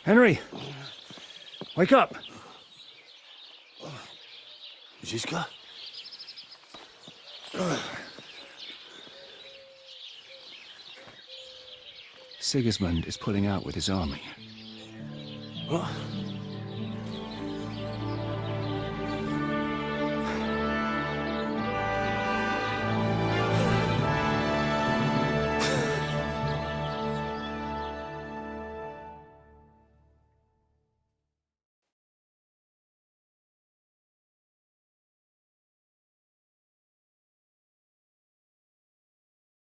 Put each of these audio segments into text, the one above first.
Henry! Wake up! Ziska? Sigismund is pulling out with his army. What?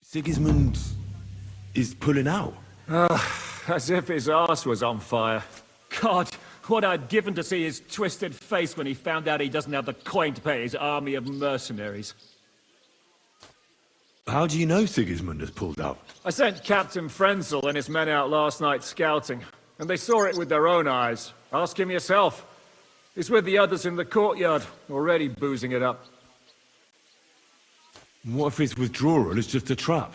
Sigismund is pulling out. As if his arse was on fire. God, what I'd given to see his twisted face when he found out he doesn't have the coin to pay his army of mercenaries. How do you know Sigismund has pulled out? I sent Captain Frenzel and his men out last night scouting, and they saw it with their own eyes. Ask him yourself. He's with the others in the courtyard, already boozing it up. What if his withdrawal is just a trap?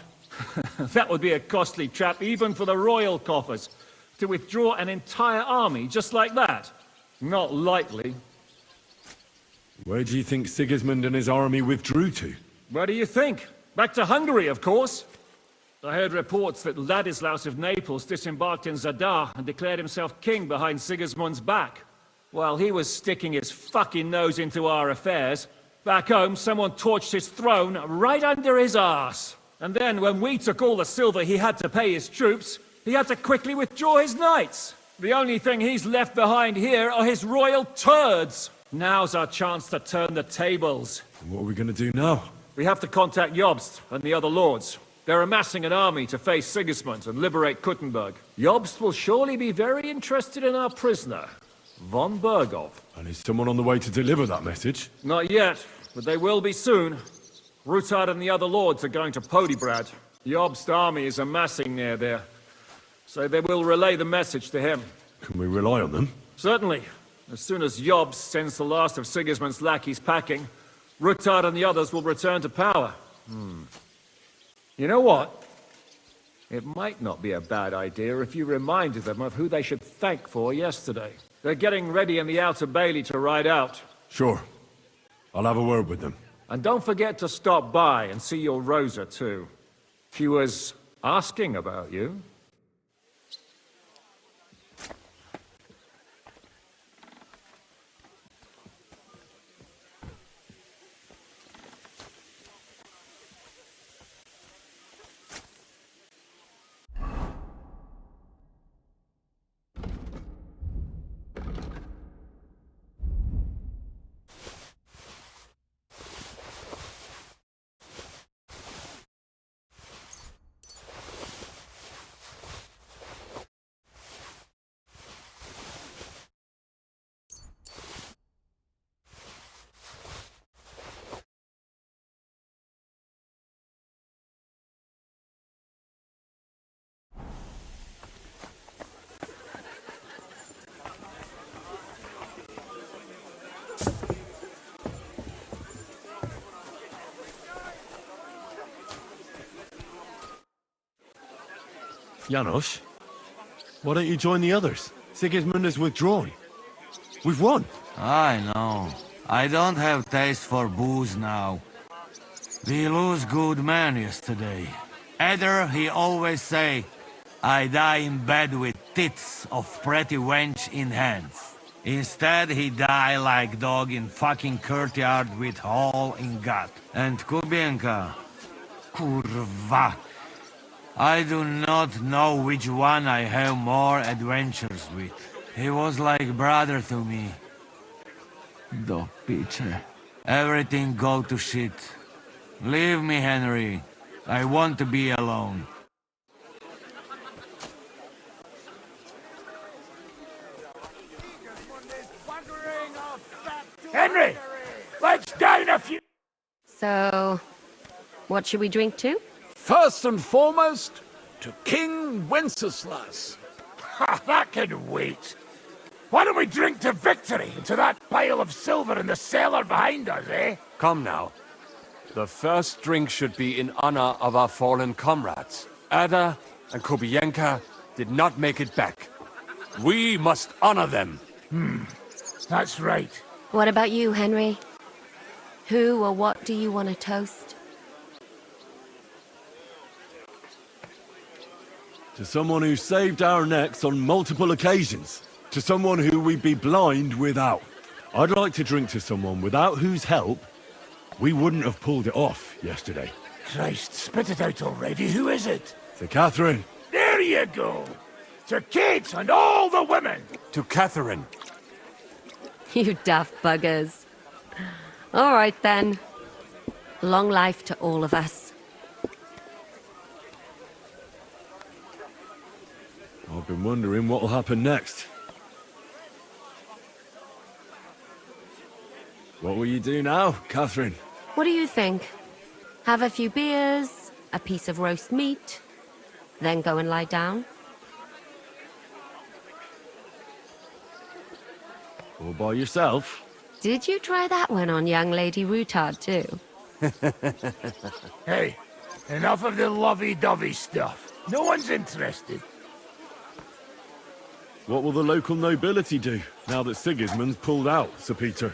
That would be a costly trap even for the royal coffers. To withdraw an entire army just like that? Not likely. Where do you think Sigismund and his army withdrew to? Where do you think? Back to Hungary, of course. I heard reports that Ladislaus of Naples disembarked in Zadar and declared himself king behind Sigismund's back. While he was sticking his fucking nose into our affairs, back home someone torched his throne right under his arse. And then when we took all the silver he had to pay his troops, he had to quickly withdraw his knights. The only thing he's left behind here are his royal turds. Now's our chance to turn the tables. What are we gonna do now? We have to contact Jobst and the other lords. They're amassing an army to face Sigismund and liberate Kuttenberg. Jobst will surely be very interested in our prisoner, von Bergov. And is someone on the way to deliver that message? Not yet, but they will be soon. Rutard and the other lords are going to Podebrad. Jobst's army is amassing near there, so they will relay the message to him. Can we rely on them? Certainly. As soon as Jobst sends the last of Sigismund's lackeys packing, Rutard and the others will return to power. You know what? It might not be a bad idea if you reminded them of who they should thank for yesterday. They're getting ready in the Outer Bailey to ride out. Sure. I'll have a word with them. And don't forget to stop by and see your Rosa, too. She was asking about you. Janos, why don't you join the others? Sigismund has withdrawn. We've won. I know. I don't have taste for booze now. We lose good man yesterday. Either he always say, I die in bed with tits of pretty wench in hands. Instead he die like dog in fucking courtyard with hole in gut. And Kubienka, kurwa. I do not know which one I have more adventures with. He was like brother to me. Do piče. Everything go to shit. Leave me, Henry. I want to be alone. Henry! Let's down a few... So, what should we drink to? First and foremost, to King Wenceslas. Ha, that can wait. Why don't we drink to victory and to that pile of silver in the cellar behind us, eh? Come now. The first drink should be in honor of our fallen comrades. Ada and Kubienka did not make it back. We must honor them. That's right. What about you, Henry? Who or what do you want to toast? To someone who saved our necks on multiple occasions. To someone who we'd be blind without. I'd like to drink to someone without whose help we wouldn't have pulled it off yesterday. Christ, spit it out already. Who is it? To Catherine. There you go. To Kate and all the women. To Catherine. You daft buggers. All right, then. Long life to all of us. I've been wondering what'll happen next. What will you do now, Catherine? What do you think? Have a few beers, a piece of roast meat, then go and lie down? All by yourself? Did you try that one on young Lady Routard, too? Hey, enough of the lovey-dovey stuff. No one's interested. What will the local nobility do, now that Sigismund's pulled out, Sir Peter?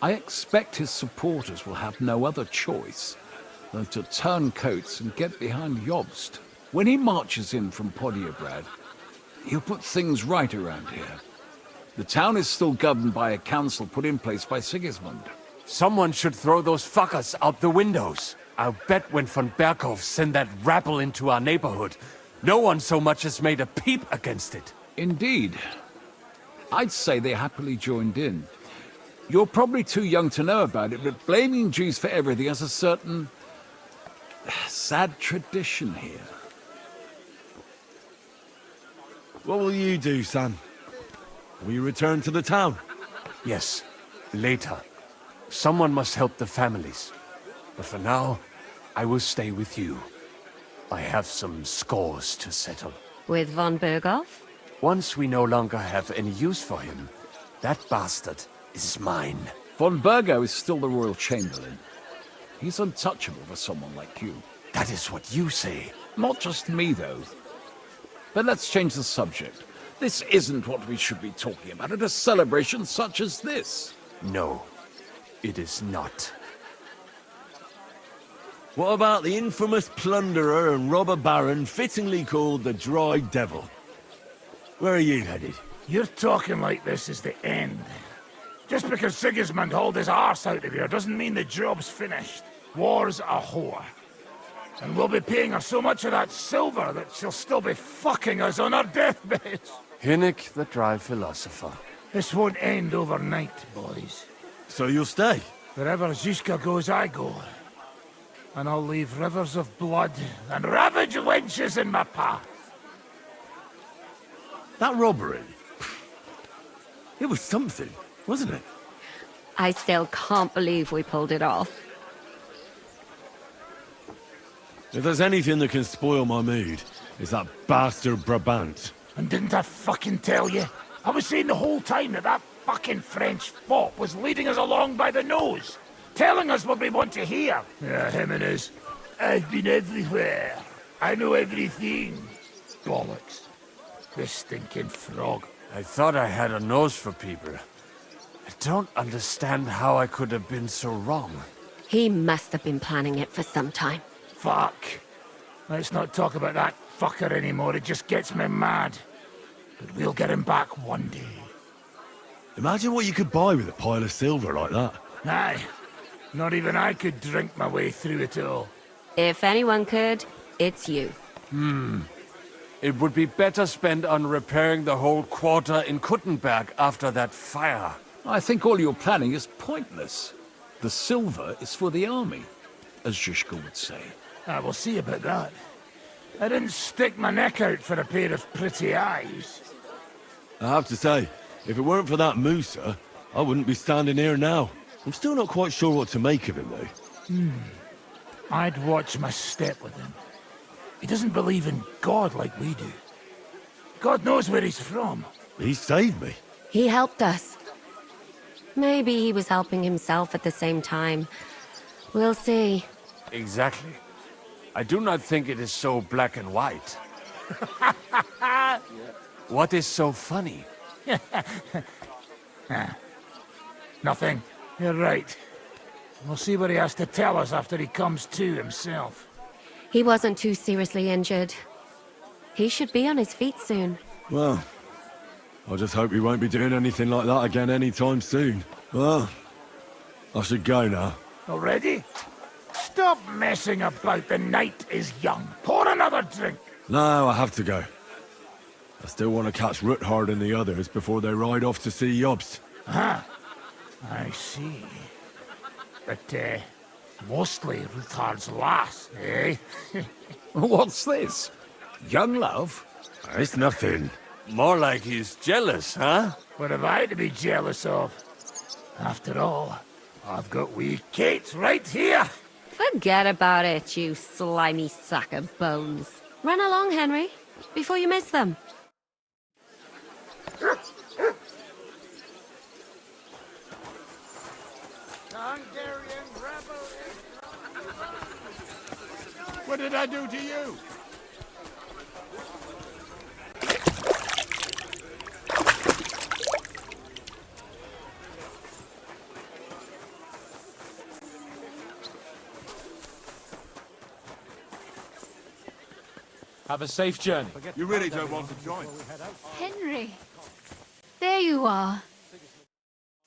I expect his supporters will have no other choice than to turn coats and get behind Jobst. When he marches in from Podiebrad, he'll put things right around here. The town is still governed by a council put in place by Sigismund. Someone should throw those fuckers out the windows. I'll bet when von Berkhof sent that rabble into our neighborhood, no one so much as made a peep against it. Indeed. I'd say they happily joined in. You're probably too young to know about it, but blaming Jews for everything has a certain sad tradition here. What will you do, Sam? Will you return to the town? Yes, later. Someone must help the families. But for now, I will stay with you. I have some scores to settle. With von Berghoff? Once we no longer have any use for him, that bastard is mine. Von Burgo is still the royal chamberlain. He's untouchable for someone like you. That is what you say. Not just me, though. But let's change the subject. This isn't what we should be talking about at a celebration such as this. No, it is not. What about the infamous plunderer and robber baron fittingly called the Dry Devil? Where are you headed? You're talking like this is the end. Just because Sigismund hauled his arse out of here doesn't mean the job's finished. War's a whore. And we'll be paying her so much of that silver that she'll still be fucking us on our deathbeds. Hinnick, the dry philosopher. This won't end overnight, boys. So you'll stay? Wherever Zuzka goes, I go. And I'll leave rivers of blood and ravaged wenches in my path. That robbery? It was something, wasn't it? I still can't believe we pulled it off. If there's anything that can spoil my mood, it's that bastard Brabant. And didn't I fucking tell you? I was saying the whole time that that fucking French fop was leading us along by the nose, telling us what we want to hear. Yeah, him and his, I've been everywhere. I know everything. Bollocks. This stinking frog. I thought I had a nose for people. I don't understand how I could have been so wrong. He must have been planning it for some time. Fuck. Let's not talk about that fucker anymore. It just gets me mad. But we'll get him back one day. Imagine what you could buy with a pile of silver like that. Aye. Not even I could drink my way through it all. If anyone could, it's you. It would be better spent on repairing the whole quarter in Kuttenberg after that fire. I think all your planning is pointless. The silver is for the army, as Zizka would say. We'll see about that. I didn't stick my neck out for a pair of pretty eyes. I have to say, if it weren't for that Musa, I wouldn't be standing here now. I'm still not quite sure what to make of him, though. I'd watch my step with him. He doesn't believe in God like we do. God knows where he's from. He saved me. He helped us. Maybe he was helping himself at the same time. We'll see. Exactly. I do not think it is so black and white. What is so funny? Nothing. You're right. We'll see what he has to tell us after he comes to himself. He wasn't too seriously injured. He should be on his feet soon. Well, I just hope he won't be doing anything like that again anytime soon. Well, I should go now. Already? Stop messing about. The night is young. Pour another drink. No, I have to go. I still want to catch Ruthard and the others before they ride off to see Jobst. Ah, I see. But, mostly Ruthard's lass, eh? What's this? Young love? It's nothing. More like he's jealous, huh? What have I to be jealous of? After all, I've got wee Kate right here. Forget about it, you slimy sack of bones. Run along, Henry, before you miss them. What did I do to you? Have a safe journey. You really don't want to join? Henry. There you are.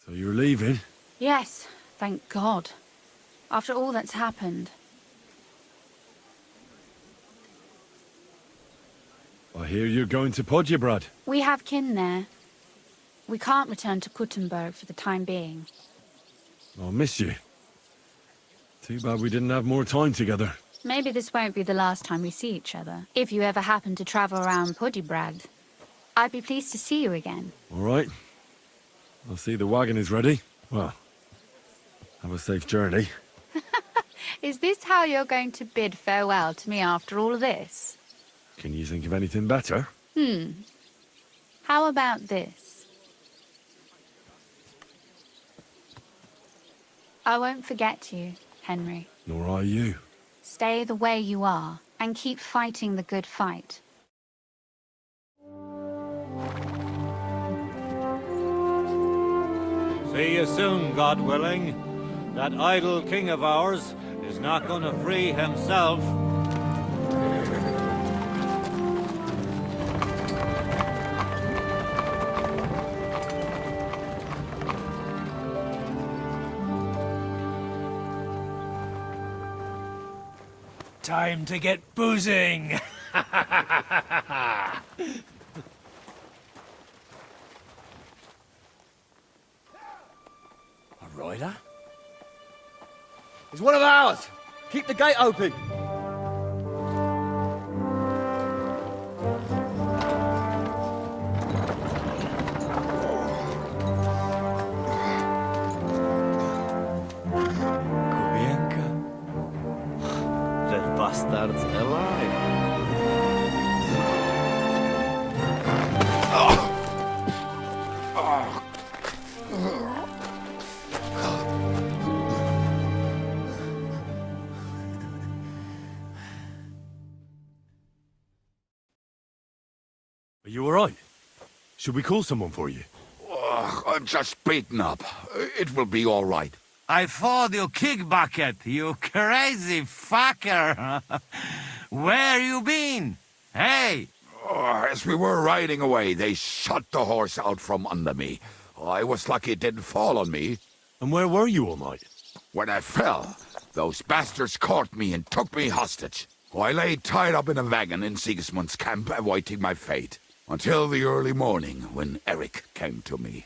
So you're leaving? Yes, thank God. After all that's happened. I hear you're going to Podjebrad. We have kin there. We can't return to Kuttenberg for the time being. I'll miss you. Too bad we didn't have more time together. Maybe this won't be the last time we see each other. If you ever happen to travel around Podjebrad, I'd be pleased to see you again. All right. I'll see the wagon is ready. Well, have a safe journey. Is this how you're going to bid farewell to me after all of this? Can you think of anything better? How about this? I won't forget you, Henry. Nor are you. Stay the way you are, and keep fighting the good fight. See you soon, God willing. That idle king of ours is not going to free himself. Time to get boozing! A rider? He's one of ours! Keep the gate open! Bastards alive. Are you all right? Should we call someone for you? I'm just beaten up. It will be all right. I thought you kick bucket, you crazy fucker. Where you been? Hey! As we were riding away, they shot the horse out from under me. I was lucky it didn't fall on me. And where were you all night? When I fell, those bastards caught me and took me hostage. I lay tied up in a wagon in Sigismund's camp, awaiting my fate. Until the early morning, when Eric came to me.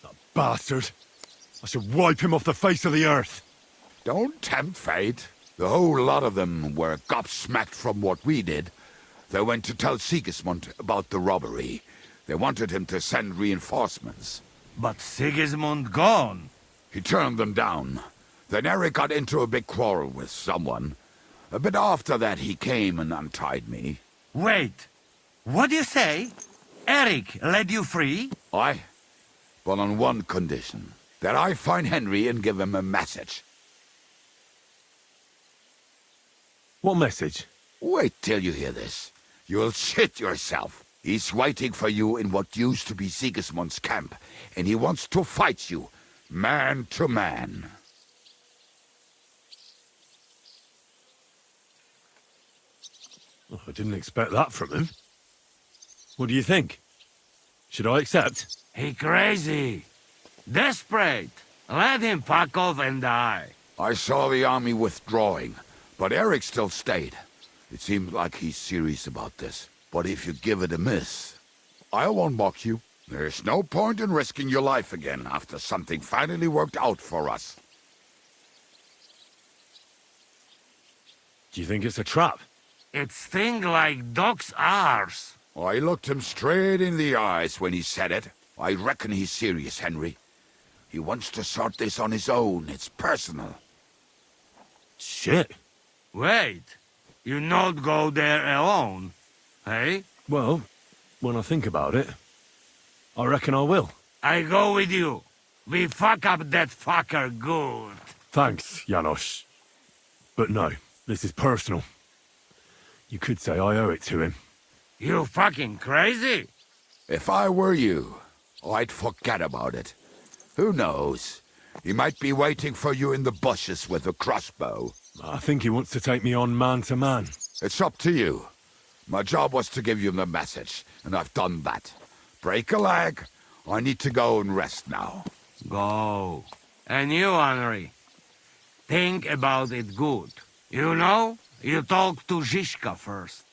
That bastard! I should wipe him off the face of the earth! Don't tempt fate. The whole lot of them were gobsmacked from what we did. They went to tell Sigismund about the robbery. They wanted him to send reinforcements. But Sigismund gone. He turned them down. Then Eric got into a big quarrel with someone. But after that he came and untied me. Wait, what do you say? Eric led you free? Aye, but on one condition. That I find Henry and give him a message. What message? Wait till you hear this. You'll shit yourself. He's waiting for you in what used to be Sigismund's camp, and he wants to fight you, man to man. Oh, I didn't expect that from him. What do you think? Should I accept? He crazy. Desperate. Let him fuck off and die. I saw the army withdrawing, but Eric still stayed. It seems like he's serious about this. But if you give it a miss, I won't mock you. There's no point in risking your life again after something finally worked out for us. Do you think it's a trap? It's thing like dog's arse. I looked him straight in the eyes when he said it. I reckon he's serious, Henry. He wants to sort this on his own. It's personal. Shit. Wait. You not go there alone, hey? Well, when I think about it, I reckon I will. I go with you. We fuck up that fucker good. Thanks, Janos. But no, this is personal. You could say I owe it to him. You fucking crazy? If I were you, I'd forget about it. Who knows? He might be waiting for you in the bushes with a crossbow. I think he wants to take me on man to man. It's up to you. My job was to give you the message, and I've done that. Break a leg. I need to go and rest now. Go. And you, Henry, think about it good. You know, you talk to Zizka first.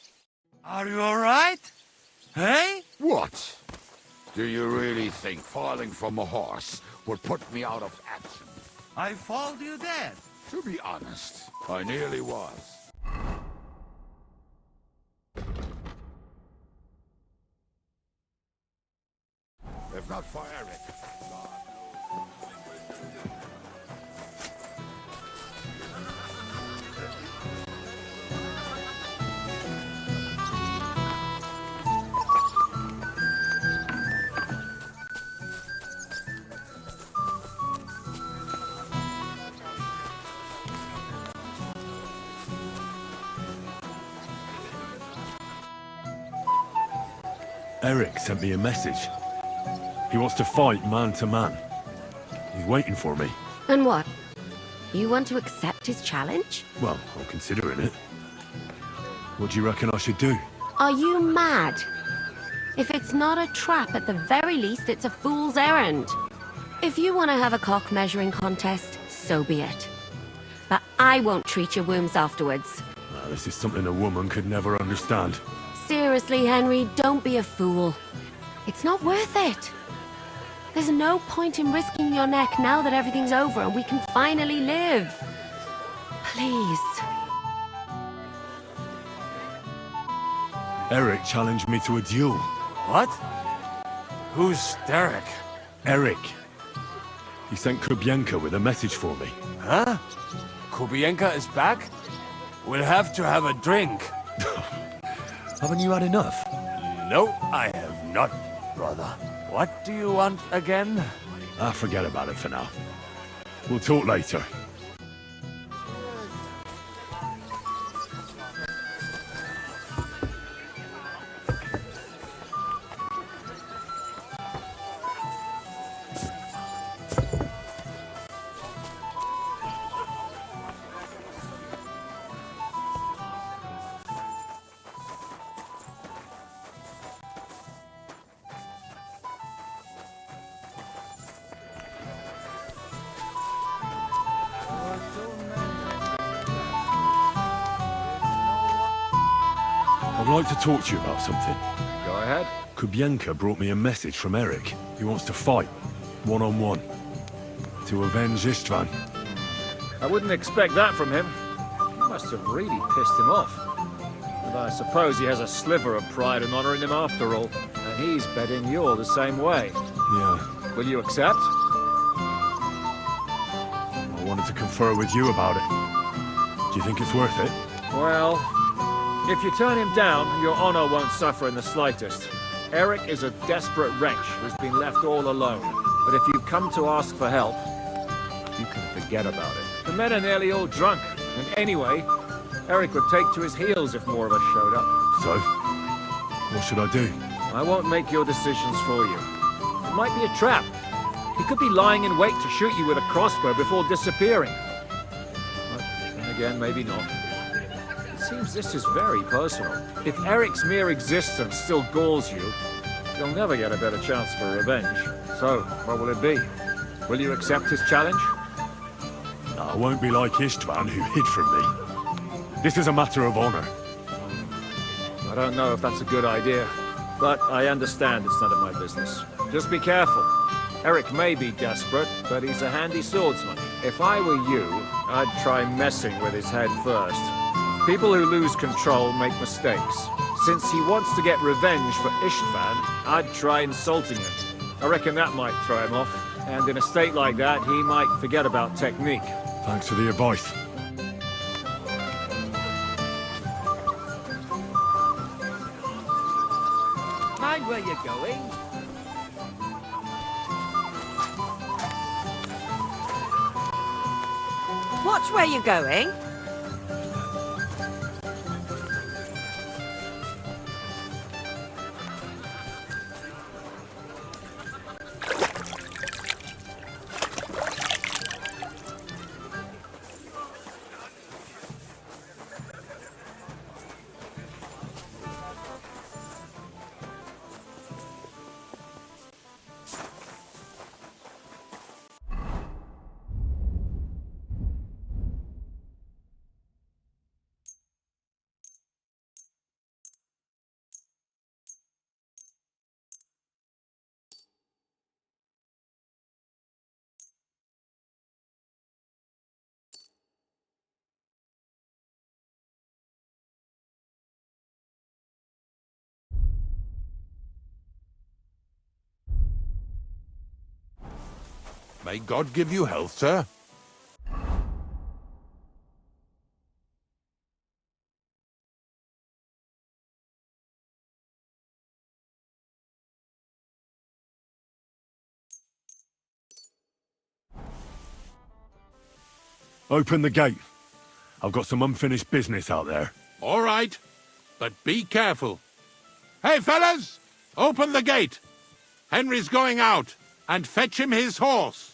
Are you alright? Hey? What? Do you really think falling from a horse would put me out of action? I followed you dead. To be honest, I nearly was. If not for Eric, God Eric sent me a message. He wants to fight man to man. He's waiting for me. And what? You want to accept his challenge? Well, I'm considering it. What do you reckon I should do? Are you mad? If it's not a trap, at the very least, it's a fool's errand. If you want to have a cock measuring contest, so be it. But I won't treat your wounds afterwards. Now, this is something a woman could never understand. Seriously, Henry, don't be a fool. It's not worth it. There's no point in risking your neck now that everything's over and we can finally live. Please. Eric challenged me to a duel. What? Who's Derek? Eric. He sent Kubienka with a message for me. Huh? Kubienka is back? We'll have to have a drink. Haven't you had enough? No, I have not, brother. What do you want again? Forget about it for now. We'll talk later. I'd like to talk to you about something. Go ahead. Kubienka brought me a message from Eric. He wants to fight, one-on-one, to avenge Istvan. I wouldn't expect that from him. You must have really pissed him off. But I suppose he has a sliver of pride and honor in him after all. And he's betting you're the same way. Yeah. Will you accept? I wanted to confer with you about it. Do you think it's worth it? Well, if you turn him down, your honor won't suffer in the slightest. Eric is a desperate wretch who's been left all alone. But if you come to ask for help, you can forget about it. The men are nearly all drunk, and anyway, Eric would take to his heels if more of us showed up. So? What should I do? I won't make your decisions for you. It might be a trap. He could be lying in wait to shoot you with a crossbow before disappearing. But then again, maybe not. It seems this is very personal. If Eric's mere existence still galls you, you'll never get a better chance for revenge. So, what will it be? Will you accept his challenge? No, I won't be like Istvan, who hid from me. This is a matter of honor. I don't know if that's a good idea, but I understand it's none of my business. Just be careful. Eric may be desperate, but he's a handy swordsman. If I were you, I'd try messing with his head first. People who lose control make mistakes. Since he wants to get revenge for Istvan, I'd try insulting him. I reckon that might throw him off. And in a state like that, he might forget about technique. Thanks for the advice. Mind where you're going? Watch where you're going. May God give you health, sir. Open the gate. I've got some unfinished business out there. All right, but be careful. Hey, fellas! Open the gate! Henry's going out, and fetch him his horse.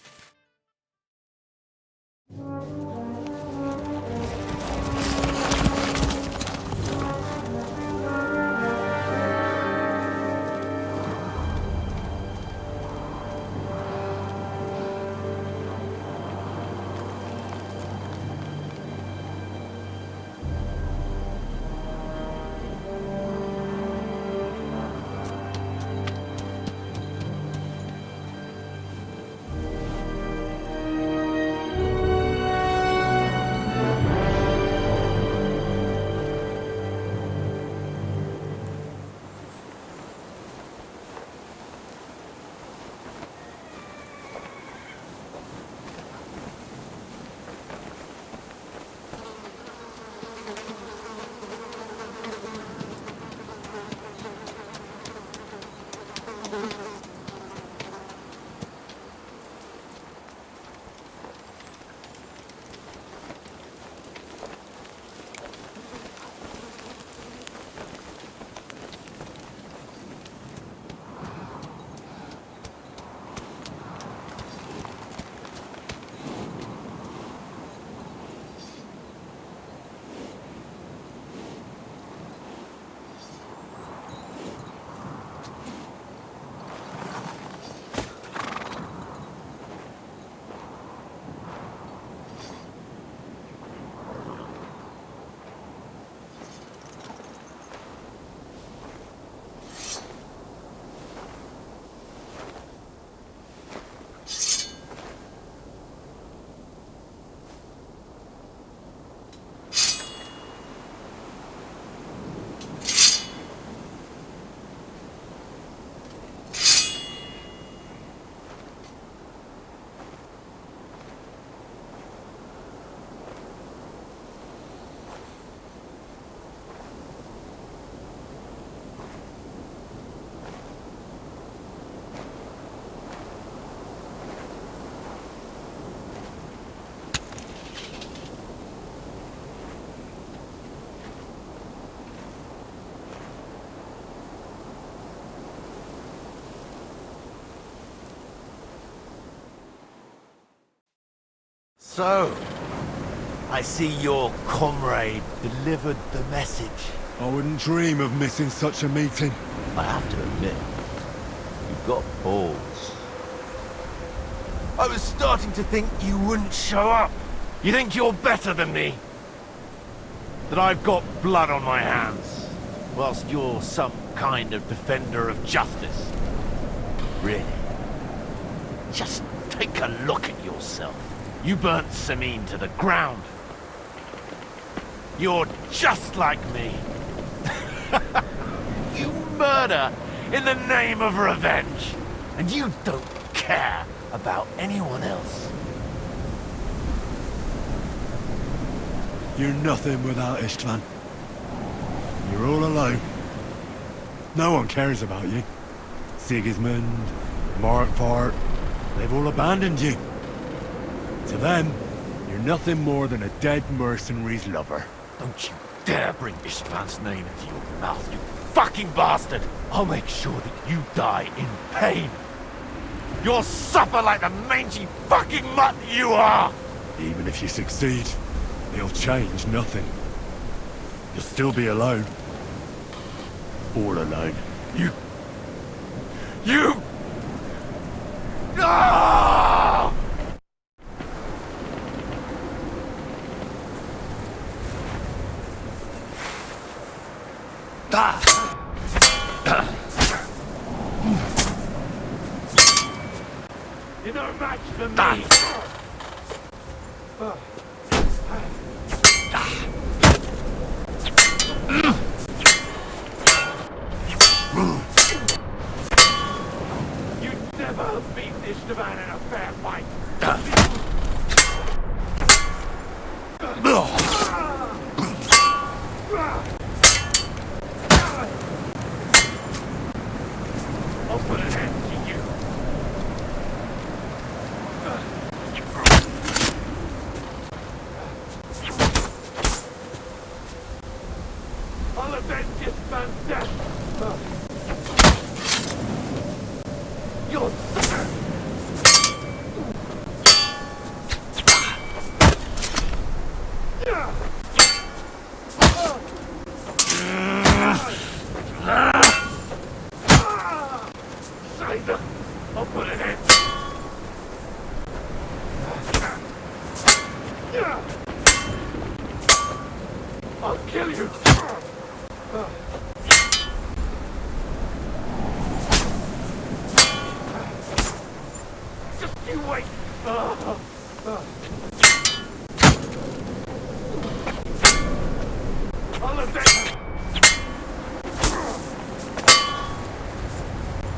So, I see your comrade delivered the message. I wouldn't dream of missing such a meeting. I have to admit, you've got balls. I was starting to think you wouldn't show up. You think you're better than me? That I've got blood on my hands, whilst you're some kind of defender of justice. Really? Just take a look at yourself. You burnt Sameen to the ground. You're just like me. You murder in the name of revenge, and you don't care about anyone else. You're nothing without Istvan. You're all alone. No one cares about you. Sigismund, Markvart, they've all abandoned you. To them, you're nothing more than a dead mercenary's lover. Don't you dare bring Istvan's name into your mouth, you fucking bastard! I'll make sure that you die in pain. You'll suffer like the mangy fucking mutt you are! Even if you succeed, it'll change nothing. You'll still be alone. All alone. You... Ah! You're no match for me! You'd never beat Istvan in a fair fight! I'll put an end to you! I'll avenge Istvan's death! You'll suffer! I'll put an end. I'll kill you. Just you wait. I'll avenge.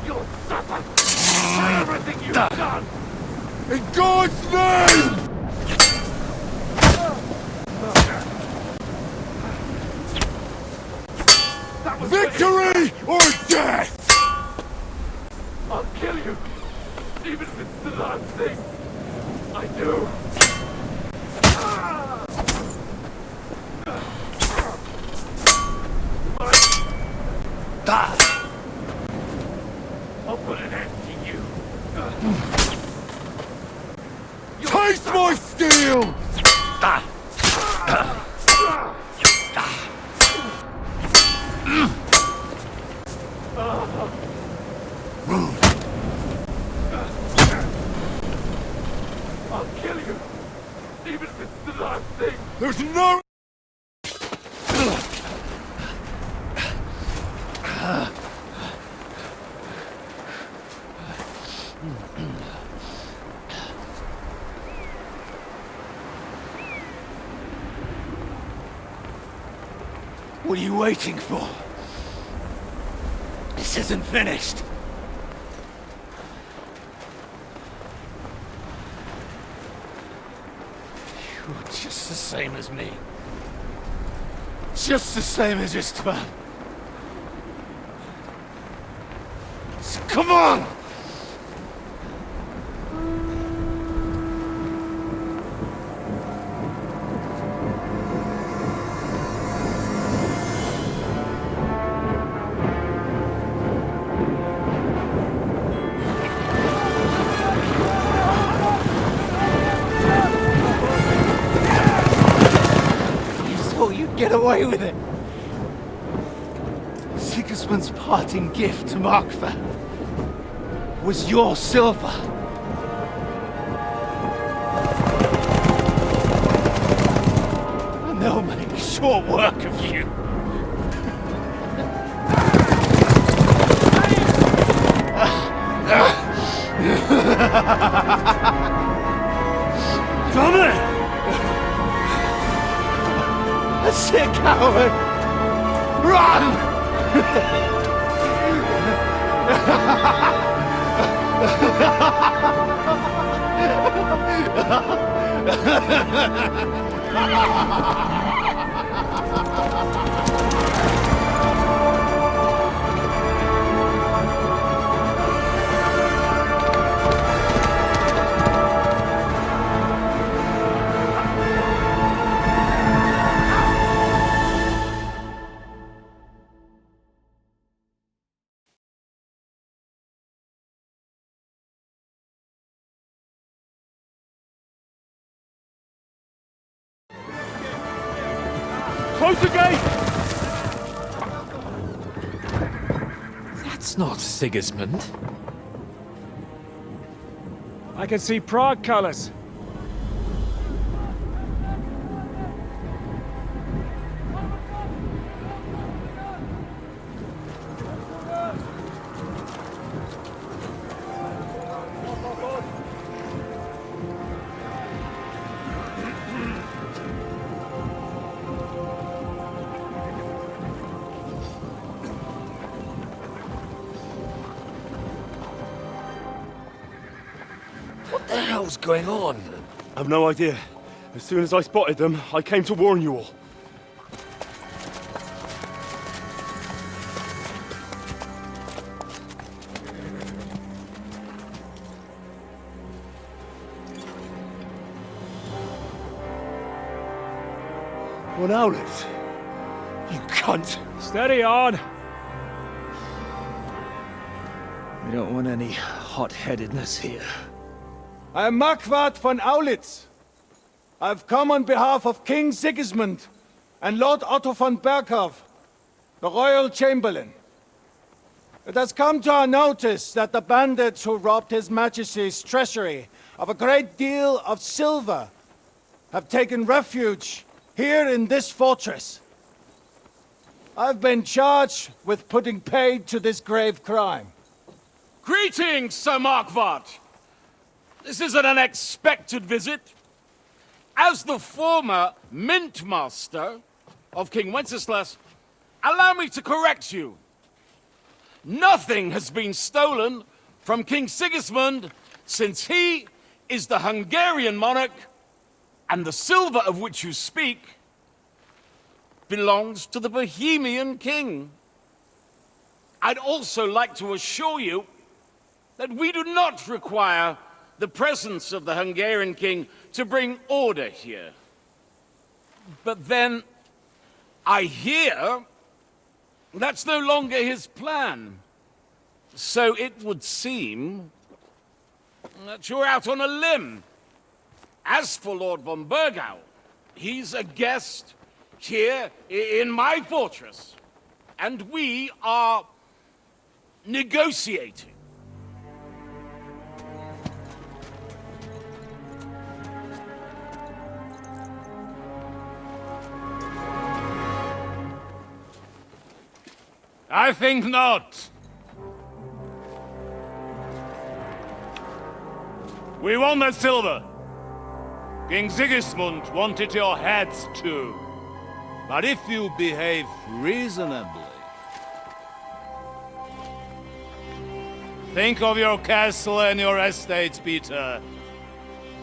You'll suffer for everything you've done! In God's name! That was Victory or death! I'll kill you, even if it's the last thing I do. I'll put an end to you. Taste my steel! I'll kill you, even if it's the last thing. There's no... What are you waiting for? This isn't finished. You're just the same as me. Just the same as Istvan. So come on! away with it. Sigismund's parting gift to Markva was your silver. And they'll make short work of you. Damn it! A sick coward! Run! Close the gate! That's not Sigismund. I can see Prague colors. What the hell's going on? I've no idea. As soon as I spotted them, I came to warn you all. One outlet. You cunt. Steady on. We don't want any hot-headedness here. I am Markvart von Aulitz. I've come on behalf of King Sigismund and Lord Otto von Berghoff, the Royal Chamberlain. It has come to our notice that the bandits who robbed His Majesty's treasury of a great deal of silver have taken refuge here in this fortress. I've been charged with putting paid to this grave crime. Greetings, Sir Markvart. This is an unexpected visit. As the former Mint Master of King Wenceslas, allow me to correct you. Nothing has been stolen from King Sigismund since he is the Hungarian monarch, and the silver of which you speak belongs to the Bohemian king. I'd also like to assure you that we do not require the presence of the Hungarian king to bring order here. But then, I hear that's no longer his plan. So it would seem that you're out on a limb. As for Lord von Bergau, he's a guest here in my fortress, and we are negotiating. I think not. We want that silver. King Sigismund wanted your heads too. But if you behave reasonably... Think of your castle and your estates, Peter.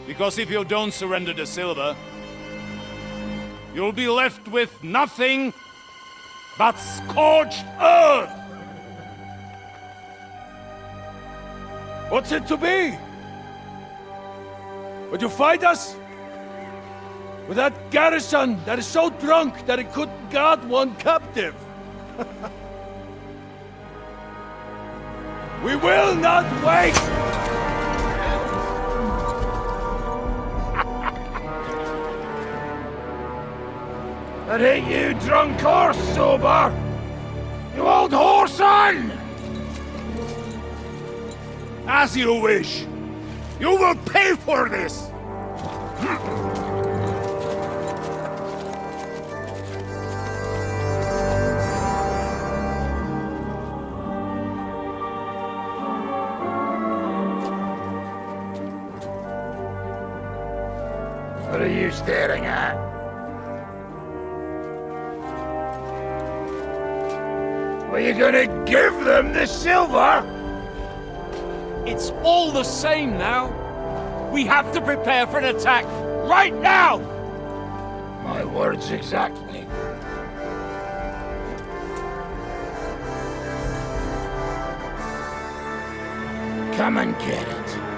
Because if you don't surrender the silver, you'll be left with nothing but scorched earth! What's it to be? Would you fight us? With that garrison that is so drunk that it couldn't guard one captive? We will not wait! That ain't you, drunk or sober? You old whoreson! As you wish. You will pay for this! What are you staring at? Were you gonna give them the silver? It's all the same now. We have to prepare for an attack right now! My words exactly. Come and get it.